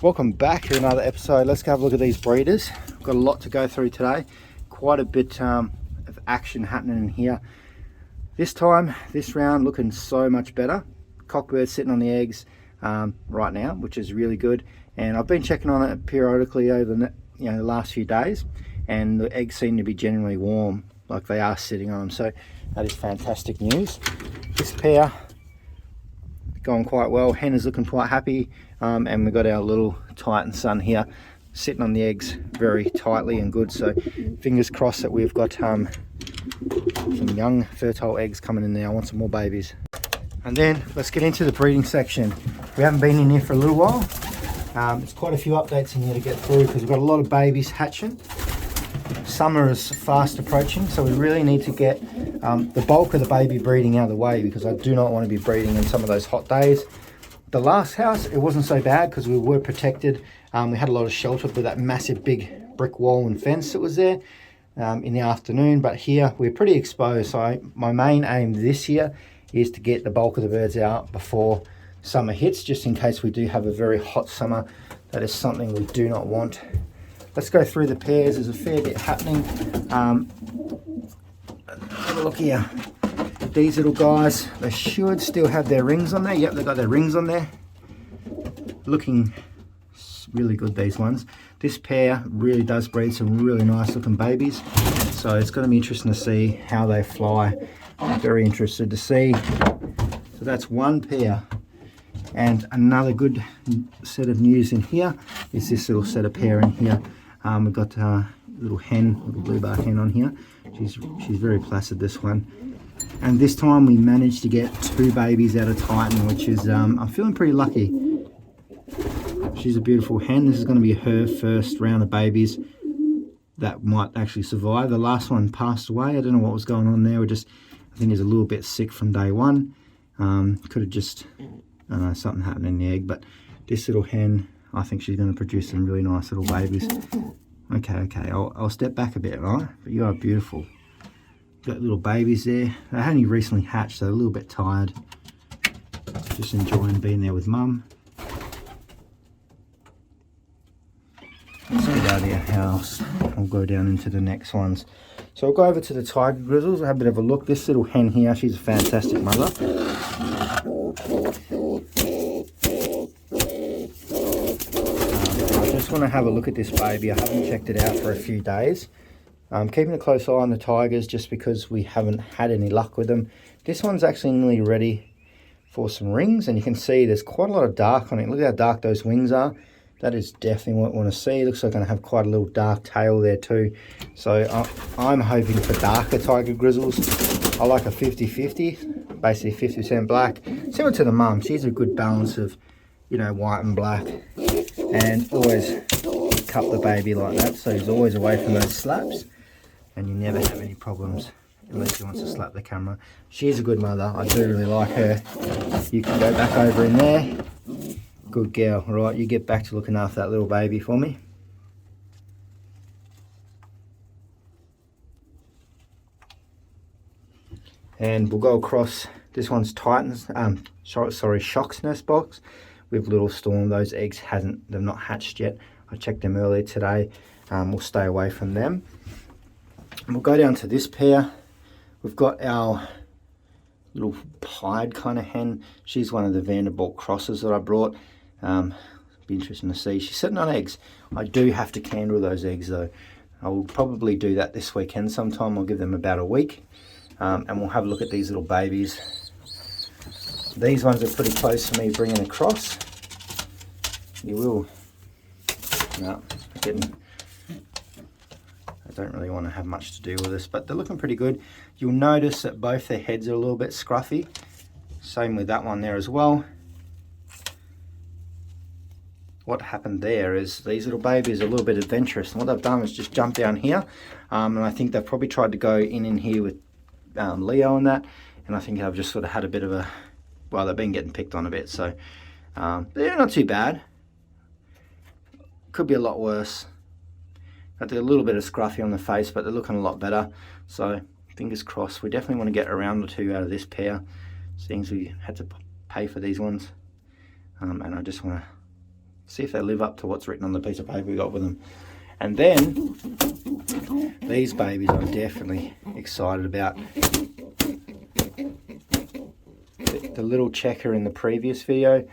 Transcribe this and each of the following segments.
Welcome back to another episode. Let's go have a look at these breeders. We've got a lot to go through today. Quite a bit of action happening in here. This round, looking so much better. Cockbird sitting on the eggs right now, which is really good. And I've been checking on it periodically over the last few days, and the eggs seem to be generally warm, like they are sitting on them. So that is fantastic news. This pair going quite well. Hen is looking quite happy, and we've got our little Titan son here sitting on the eggs very tightly and good. So fingers crossed that we've got some young fertile eggs coming in there. I want some more babies. And then let's get into the breeding section. We haven't been in here for a little while. There's quite a few updates in here to get through because we've got a lot of babies hatching. Summer is fast approaching, so we really need to get the bulk of the baby breeding out of the way, because I do not want to be breeding in some of those hot days. The last house, it wasn't so bad because we were protected. We had a lot of shelter with that massive big brick wall and fence that was there in the afternoon, but here we're pretty exposed. So my main aim this year is to get the bulk of the birds out before summer hits, just in case we do have a very hot summer. That is something we do not want. Let's go through the pairs. There's a fair bit happening. Have a look here. These little guys, they should still have their rings on there. Yep, they've got their rings on there. Looking really good, these ones. This pair really does breed some really nice looking babies. So it's going to be interesting to see how they fly. I'm very interested to see. So that's one pair. And another good set of news in here is this little set of pair in here. We've got a little hen, little blue bar hen on here. She's very placid, this one. And this time we managed to get 2 babies out of Titan, which is, I'm feeling pretty lucky. She's a beautiful hen. This is going to be her first round of babies that might actually survive. The last one passed away. I don't know what was going on there. I think he's a little bit sick from day one. Could have just, I don't know, something happened in the egg. But this little hen, I think she's going to produce some really nice little babies. Okay, I'll step back a bit, right? But you are beautiful. Got little babies there. They only recently hatched, so they're a little bit tired. Just enjoying being there with mum. Let's get out of your house. I'll go down into the next ones. So I'll go over to the tiger grizzles. I'll have a bit of a look. This little hen here, she's a fantastic mother. I just want to have a look at this baby. I haven't checked it out for a few days. I'm keeping a close eye on the tigers just because we haven't had any luck with them. This one's actually nearly ready for some rings, and you can see there's quite a lot of dark on it. Look how dark those wings are. That is definitely what I want to see. It looks like I'm going to have quite a little dark tail there too. So I'm hoping for darker tiger grizzles. I like a 50-50, basically 50% black. Similar to the mum, she's a good balance of, white and black. And always cup the baby like that, so he's always away from those slaps. And you never have any problems unless he wants to slap the camera. She's a good mother. I do really like her. You can go back over in there. Good girl. All right, you get back to looking after that little baby for me. And we'll go across. This one's Titan's, Shock's nest box with Little Storm. Those eggs they've not hatched yet. I checked them earlier today. We'll stay away from them. We'll go down to this pair. We've got our little pied kind of hen. She's one of the Vanderbilt crosses that I brought. Be interesting to see. She's sitting on eggs. I do have to candle those eggs though. I will probably do that this weekend sometime. I'll give them about a week. And we'll have a look at these little babies. These ones are pretty close for me bringing across. You will. No, I don't really want to have much to do with this, but they're looking pretty good. You'll notice that both their heads are a little bit scruffy. Same with that one there as well. What happened there is these little babies are a little bit adventurous, and what they've done is just jump down here, and I think they've probably tried to go in here with Leo and that, and I think I've just sort of had a bit of a, well, they've been getting picked on a bit, so they're not too bad. Could be a lot worse. Got a little bit of scruffy on the face, but they're looking a lot better, so fingers crossed. We definitely want to get a round or two out of this pair, seeing as we had to pay for these ones, and I just want to See if they live up to what's written on the piece of paper we got with them. And then these babies I'm definitely excited about. The little checker in the previous video,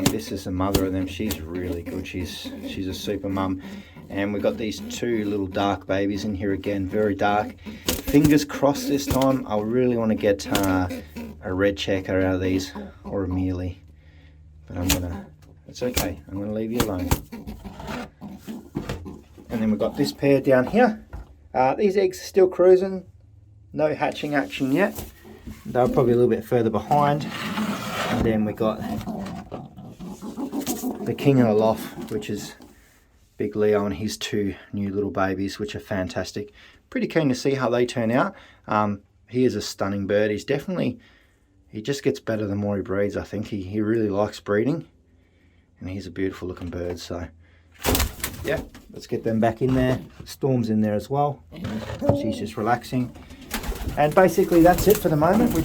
this is the mother of them. She's really good. She's a super mum. And we've got these two little dark babies in here again, very dark. Fingers crossed this time. I really want to get a red checker out of these, or a mealy. But it's okay. I'm gonna leave you alone. And then we've got this pair down here. These eggs are still cruising. No hatching action yet. They're probably a little bit further behind. And then we got the king of the loft, which is Big Leo, and his two new little babies, which are fantastic. Pretty keen to see how they turn out. He is a stunning bird. He just gets better the more he breeds, I think. He really likes breeding. And he's a beautiful looking bird, so yeah, let's get them back in there. Storm's in there as well. She's just relaxing. And basically that's it for the moment.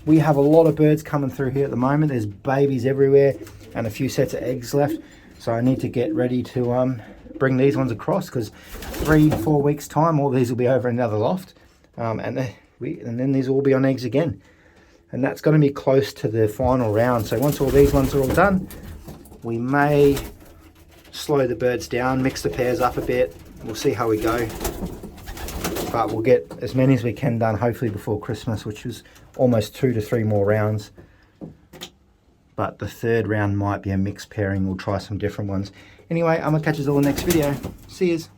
We have a lot of birds coming through here at the moment. There's babies everywhere and a few sets of eggs left. So I need to get ready to bring these ones across, because 3-4 weeks time all these will be over another loft. And then these will all be on eggs again. And that's going to be close to the final round. So once all these ones are all done, we may slow the birds down, mix the pairs up a bit. We'll see how we go. But we'll get as many as we can done, hopefully before Christmas, which is almost 2 to 3 more rounds. But the third round might be a mixed pairing. We'll try some different ones. Anyway, I'm going to catch you all in the next video. See yous.